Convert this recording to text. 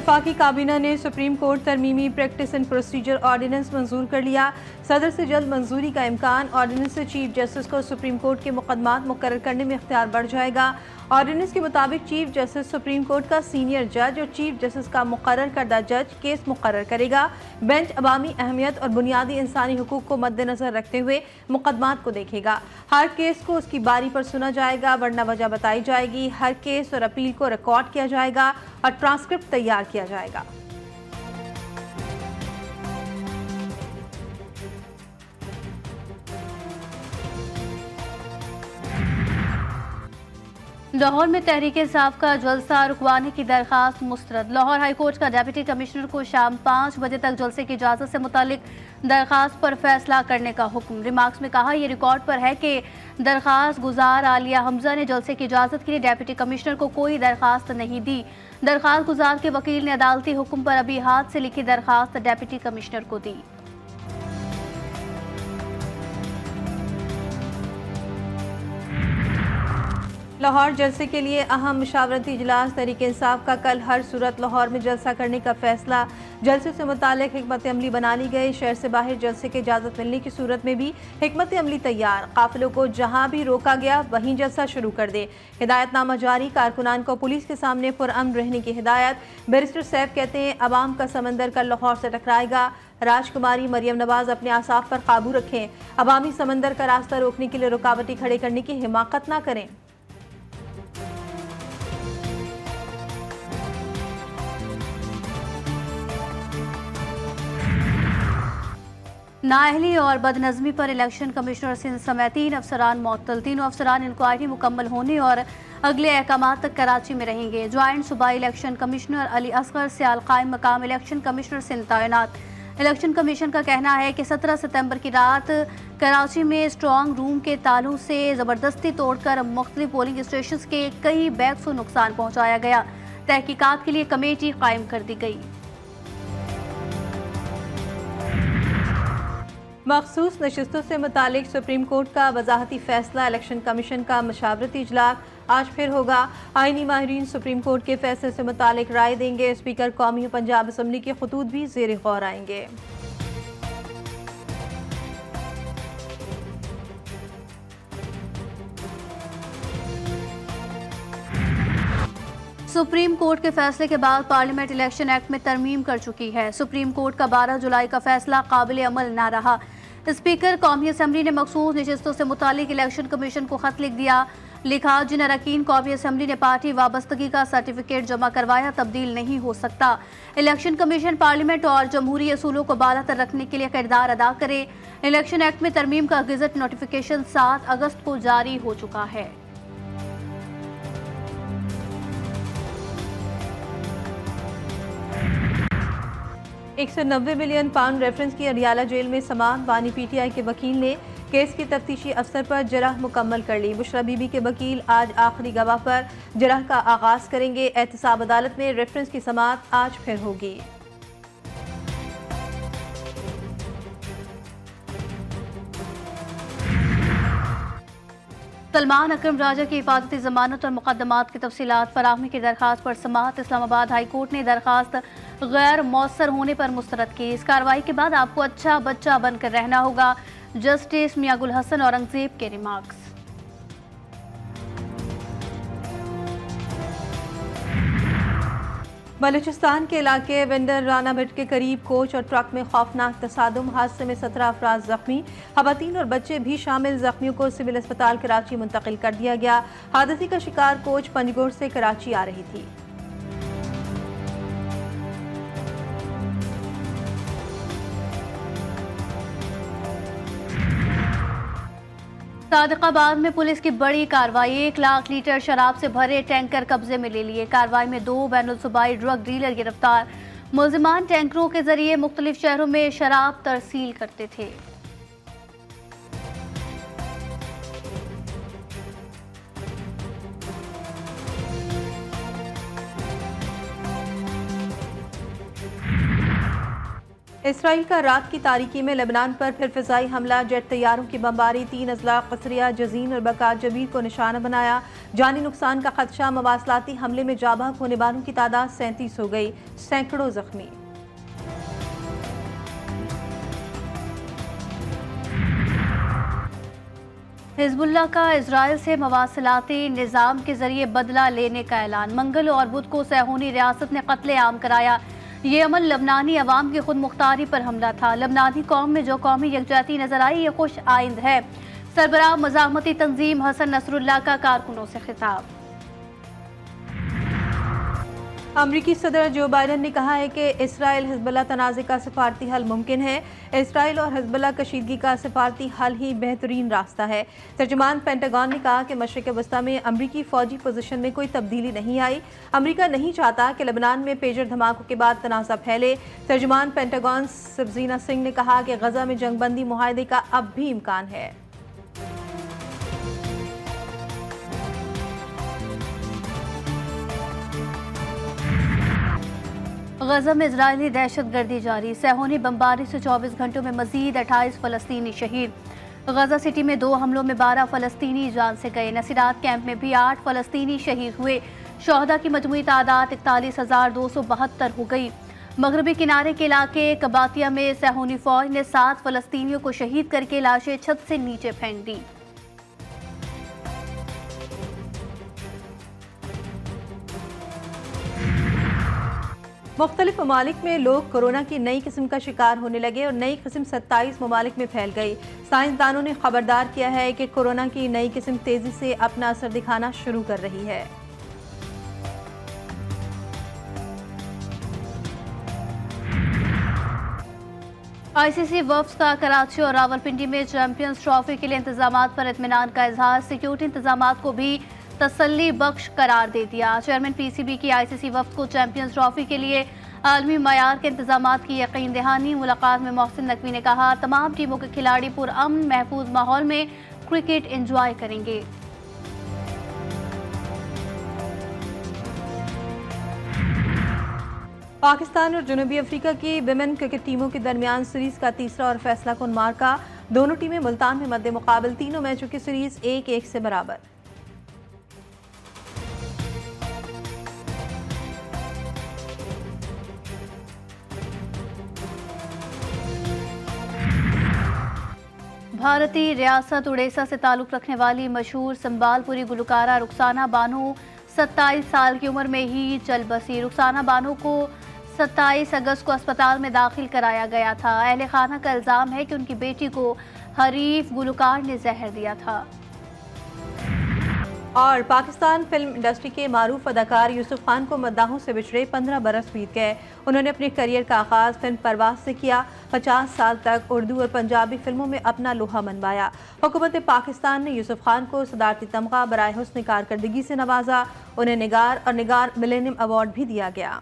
वफाकी काबीना ने सुप्रीम कोर्ट तरमीमी प्रैक्टिस एंड प्रोसीजर ऑर्डिनेंस मंजूर कर लिया। सदर से जल्द मंजूरी का इम्कान। ऑर्डिनेंस से चीफ जस्टिस को सुप्रीम कोर्ट के मुकदमात मुकर्रर करने में इख्तियार बढ़ जाएगा। ऑर्डिनेंस के मुताबिक चीफ जस्टिस सुप्रीम कोर्ट का सीनियर जज और चीफ जस्टिस का मुकर्रर करदा जज केस मुकर्रर करेगा। बेंच अवामी अहमियत और बुनियादी इंसानी हुकूक को मद्देनजर रखते हुए मुकदमात को देखेगा। हर केस को उसकी बारी पर सुना जाएगा, वरना वजह बताई जाएगी। हर केस और अपील को रिकॉर्ड किया जाएगा और ट्रांसक्रिप्ट तैयार किया जाएगा। लाहौर में तहरीक इंसाफ का जलसा रुकवाने की दरखास्त मुस्तरद। लाहौर हाईकोर्ट का डिप्टी कमिश्नर को शाम 5 बजे तक जलसे की इजाज़त से मुतालिक दरखास्त पर फैसला करने का हुक्म। रिमार्क्स में कहा, यह रिकॉर्ड पर है कि दरखास्त गुजार आलिया हमजा ने जलसे की इजाज़त के लिए डिप्टी कमिश्नर को कोई दरखास्त नहीं दी। दरखास्त गुजार के वकील ने अदालती हुक्म पर अभी हाथ से लिखी दरखास्त डिप्टी कमिश्नर को दी। लाहौर जलसे के लिए अहम मुशावरती इजलास। तहरीक इंसाफ का कल हर सूरत लाहौर में जलसा करने का फैसला। जलसे से मुतालिक हिकमत अमली बना ली गई। शहर से बाहर जलसे की इजाज़त मिलने की सूरत में भी हिकमत अमली तैयार। काफिलों को जहां भी रोका गया वहीं जलसा शुरू कर दे। हिदायतनामा जारी। कारकुनान को पुलिस के सामने पुरअमन रहने की हिदायत। बैरिस्टर सैफ कहते हैं, अवाम का समंदर कल लाहौर से टकराएगा। राजकुमारी मरियम नवाज अपने आसाफ पर काबू रखें। अवामी समंदर का रास्ता रोकने के लिए रुकावटें खड़े करने की हिमाकत ना करें। नाअहली और बदनज़मी पर इलेक्शन कमिश्नर सिंध समेत 3 अफसरान मुअत्तल। तीनों अफसरान इंक्वायरी मुकम्मल होने और अगले अहकामात तक कराची में रहेंगे। ज्वाइंट सूबाई इलेक्शन कमिश्नर अली असगर सियाल कायम मकाम इलेक्शन कमिश्नर सिंध तैनात। इलेक्शन कमीशन का कहना है कि 17 सितंबर की रात कराची में स्ट्रॉन्ग रूम के तालों से ज़बरदस्ती तोड़कर मुख्तलिफ पोलिंग स्टेशन के कई बैग्स को नुकसान पहुँचाया गया। तहकीकात के लिए कमेटी कायम कर दी गई। मखसूस नशिस्तों से मुतालिक सुप्रीम कोर्ट का वजाहती फैसला। इलेक्शन कमीशन का मशावरती इजलास आज फिर होगा। आईनी माहिरीन सुप्रीम कोर्ट के फैसले से मुतालिक राय देंगे। स्पीकर कौमी पंजाब असम्बली के खतूत भी ज़ेर गौर आएंगे। सुप्रीम कोर्ट के फैसले के बाद पार्लियामेंट इलेक्शन एक्ट में तरमीम कर चुकी है। सुप्रीम कोर्ट का 12 जुलाई का फैसला काबिल अमल न रहा। स्पीकर कौमी असम्बली ने मखसूस नशिस्तों से मुतालिक इलेक्शन कमीशन को खत लिख दिया। लिखा, जिन अरकान कौमी असम्बली ने पार्टी वाबस्तगी का सर्टिफिकेट जमा करवाया तब्दील नहीं हो सकता। इलेक्शन कमीशन पार्लियामेंट और जमहूरी असूलों को बालातर रखने के लिए किरदार अदा करे। इलेक्शन एक्ट में तरमीम का गजट नोटिफिकेशन 7 अगस्त को जारी हो चुका है। 190 मिलियन पाउंड रेफरेंस की अडियाला जेल में समाअत। बानी पीटीआई के वकील ने केस की तफ्तीशी अफसर पर जरह मुकम्मल कर ली। बुशरा बीबी के वकील आज आखिरी गवाह पर जरह का आगाज करेंगे। एहतसाब अदालत में रेफरेंस की समाअत आज फिर होगी। सलमान अकरम राजा की हिफाजती जमानत और मुकदमात की तफसीलात फराहमी की दरखास्त पर समाअत। इस्लामाबाद हाई कोर्ट ने दरखास्त गैर मौसर होने पर मुस्तरद की। इस कार्रवाई के बाद आपको अच्छा बच्चा बनकर रहना होगा। जस्टिस मियां गुल हसन औरंगजेब के रिमार्क्स। बलूचिस्तान के इलाके वेंडर राना भट्ट के करीब कोच और ट्रक में खौफनाक तसादुम। हादसे में 17 अफराद जख्मी, खवातीन और बच्चे भी शामिल। जख्मियों को सिविल अस्पताल कराची मुंतकिल कर दिया गया। हादसे का शिकार कोच पंजगोर से कराची आ रही थी। सादिकाबाद में पुलिस की बड़ी कार्रवाई। 1 लाख लीटर शराब से भरे टैंकर कब्जे में ले लिए। कार्रवाई में 2 बैनुल सूबाई ड्रग डीलर गिरफ्तार। मुलजिमान टैंकरों के जरिए मुख्तलिफ शहरों में शराब तरसील करते थे। इसराइल का रात की तारीकी में लेबनान पर फिर फिजाई हमला, जेट तैयारों की बमबारी, 3 अजला कसरिया, जजीन और बकात जबीर को निशाना बनाया। जानी नुकसान का खदशा, मवासलाती हमले में जाबाक होने वालों की तादाद 37 हो गई, सैकड़ों जख्मी। हिजबुल्लाह का इजराइल से मवासलाती निज़ाम के जरिए बदला लेने का ऐलान। मंगल और बुध को सैहूनी रियासत ने कत्ले-आम कराया। ये अमल लबनानी अवाम की खुद मुख्तारी पर हमला था। लबनानी कौम में जो कौमी यकजहती नजर आई, ये खुश आइंद है। सरबराह मज़ाहमती तंजीम हसन नसरुल्लाह का कारकुनों से खिताब। अमरीकी सदर जो बाइडन ने कहा है कि इसराइल हिजबुल्लाह तनाज़े का सफारती हल मुमकिन है। इसराइल और हिजबुल्लाह कशीदगी का सफारती हल ही बेहतरीन रास्ता है। तर्जुमान पेंटागन ने कहा कि मशरिक़ वस्ता में अमरीकी फौजी पोजीशन में कोई तब्दीली नहीं आई। अमरीका नहीं चाहता कि लेबनान में पेजर धमाकों के बाद तनाज़ा फैले। तर्जुमान पेंटागन सब्जीना सिंह ने कहा कि गजा में जंगबंदी मुआहदे का अब भी इम्कान है। गजा में इजरायली दहशत गर्दी जारी। सैहूनी बमबारी से 24 घंटों में मजीद 28 फलस्तीनी शहीद। गजा सिटी में 2 हमलों में 12 फलस्तीनी जान से गए। नसीरात कैंप में भी 8 फलस्तीनी शहीद हुए। शहदा की मजमूई तादाद 41,272 हो गई। मगरबी किनारे के इलाके कबातिया में सैहूनी फौज ने 7 फलस्तीनियों को शहीद करके लाशें छत से नीचे फेंक दी। मुख्तलिफ ममालिक में लोग कोरोना की नई किस्म का शिकार होने लगे और नई किस्म 27 ममालिक में फैल गई। साइंसदानों ने खबरदार किया है कि कोरोना की नई किस्म तेजी से अपना असर दिखाना शुरू कर रही है। आईसीसी वफ्द का कराची और रावलपिंडी में चैंपियंस ट्रॉफी के लिए इंतजाम पर इत्मीनान का इजहार। सिक्योरिटी इंतजाम को भी तसल्ली बख्श करार दे दिया। चेयरमैन पीसीबी की आईसीसी वफ्द को चैंपियंस ट्रॉफी के लिए आलमी मयार के इंतजाम की यकीन दहानी। मुलाकात में मोहसिन नकवी ने कहा, तमाम टीमों के खिलाड़ी पुरअमन महफूज माहौल में क्रिकेट एंजॉय करेंगे। पाकिस्तान और जनूबी अफ्रीका की विमेन क्रिकेट टीमों के दरमियान सीरीज का तीसरा और फैसला कुन मार्का। दोनों टीमें मुल्तान में मद्दे मुकाबल तीनों मैचों की सीरीज 1-1 से बराबर। भारतीय रियासत उड़ीसा से ताल्लुक़ रखने वाली मशहूर संबालपुरी गुलकारा रुखसाना बानो 27 साल की उम्र में ही चल बसी। रुखसाना बानो को 27 अगस्त को अस्पताल में दाखिल कराया गया था। अहले खाना का इल्ज़ाम है कि उनकी बेटी को हरीफ गुलकार ने जहर दिया था। और पाकिस्तान फिल्म इंडस्ट्री के मारूफ अदाकार यूसुफ खान को मद्दाहों से बिछड़े 15 बरस बीत गए। उन्होंने अपने करियर का आगाज़ फिल्म परवाज़ से किया। 50 साल तक उर्दू और पंजाबी फिल्मों में अपना लोहा मनवाया। हुकूमत पाकिस्तान ने यूसुफ खान को सदारती तमगा बराए हुस्न कारकर्दगी से नवाजा। उन्हें निगार और निगार मिलेनियम अवार्ड भी दिया गया।